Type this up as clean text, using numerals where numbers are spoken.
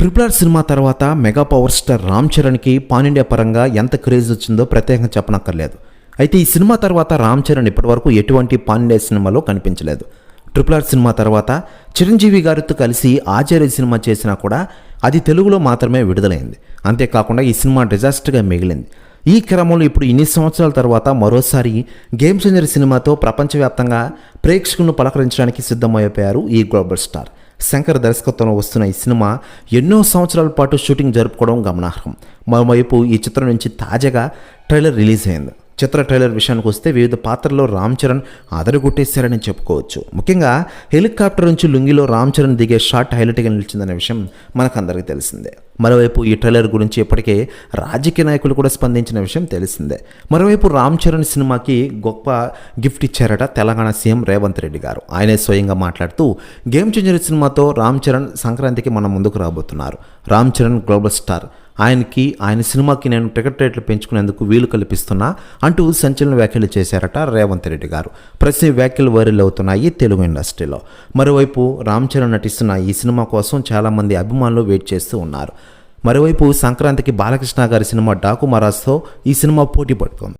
RRR cinema తర్వాత mega power star Ram చరణ్కి pan India పరంగా ఎంత క్రేజ్ వచ్చిందో ప్రత్యేకంగా చెప్పనక్కర్లేదు. అయితే ఈ సినిమా తర్వాత రామ్ చరణ్ ఇప్పటివరకు ఎటువంటి పాన్ ఇండియా సినిమాలో కనిపించలేదు. RRR సినిమా తర్వాత చిరంజీవి గారితో కలిసి ఆచార్య సినిమా చేసినా కూడా అది తెలుగులో మాత్రమే విడుదలైంది. అంతేకాకుండా ఈ సినిమా డిజాస్టర్గా మిగిలింది. ఈ క్రమంలో ఇప్పుడు ఇన్ని సంవత్సరాల తర్వాత మరోసారి గేమ్ చేంజర్ సినిమాతో ప్రపంచవ్యాప్తంగా ప్రేక్షకులను పలకరించడానికి సిద్ధమైపోయారు ఈ గ్లోబల్ స్టార్. శంకర్ దర్శకత్వంలో వస్తున్న ఈ సినిమా ఎన్నో సంవత్సరాల పాటు షూటింగ్ జరుపుకోవడం గమనార్హం. మరోవైపు ఈ చిత్రం నుంచి తాజాగా ట్రైలర్ రిలీజ్ అయింది. చిత్ర ట్రైలర్ విషయానికి వస్తే వివిధ పాత్రల్లో రామ్ చరణ్ అదరగొట్టేశారని చెప్పుకోవచ్చు. ముఖ్యంగా హెలికాప్టర్ నుంచి లుంగిలో రామ్ చరణ్ దిగే షాట్ హైలైట్గా నిలిచిందనే విషయం మనకందరికీ తెలిసిందే. మరోవైపు ఈ ట్రైలర్ గురించి ఇప్పటికే రాజకీయ నాయకులు కూడా స్పందించిన విషయం తెలిసిందే. మరోవైపు రామ్ చరణ్ సినిమాకి గొప్ప గిఫ్ట్ ఇచ్చారట తెలంగాణ సీఎం రేవంత్ రెడ్డి గారు. ఆయనే స్వయంగా మాట్లాడుతూ గేమ్ చేంజర్ సినిమాతో రామ్ చరణ్ సంక్రాంతికి మన ముందుకు రాబోతున్నారు. రామ్ చరణ్ గ్లోబల్ స్టార్, ఆయన సినిమాకి నేను టికెట్ రేట్లు పెంచుకునేందుకు వీలు కల్పిస్తున్నా అంటూ సంచలన వ్యాఖ్యలు చేశారట రేవంత్ రెడ్డి గారు. ప్రతి వ్యాఖ్యలు వైరల్ అవుతున్నాయి తెలుగు ఇండస్ట్రీలో. మరోవైపు రామ్ చరణ్ నటిస్తున్న ఈ సినిమా కోసం చాలామంది అభిమానులు వెయిట్ చేస్తూ ఉన్నారు. మరోవైపు సంక్రాంతికి బాలకృష్ణ గారి సినిమా డాకు మహారాజ్తో ఈ సినిమా పోటీ పడుతోంది.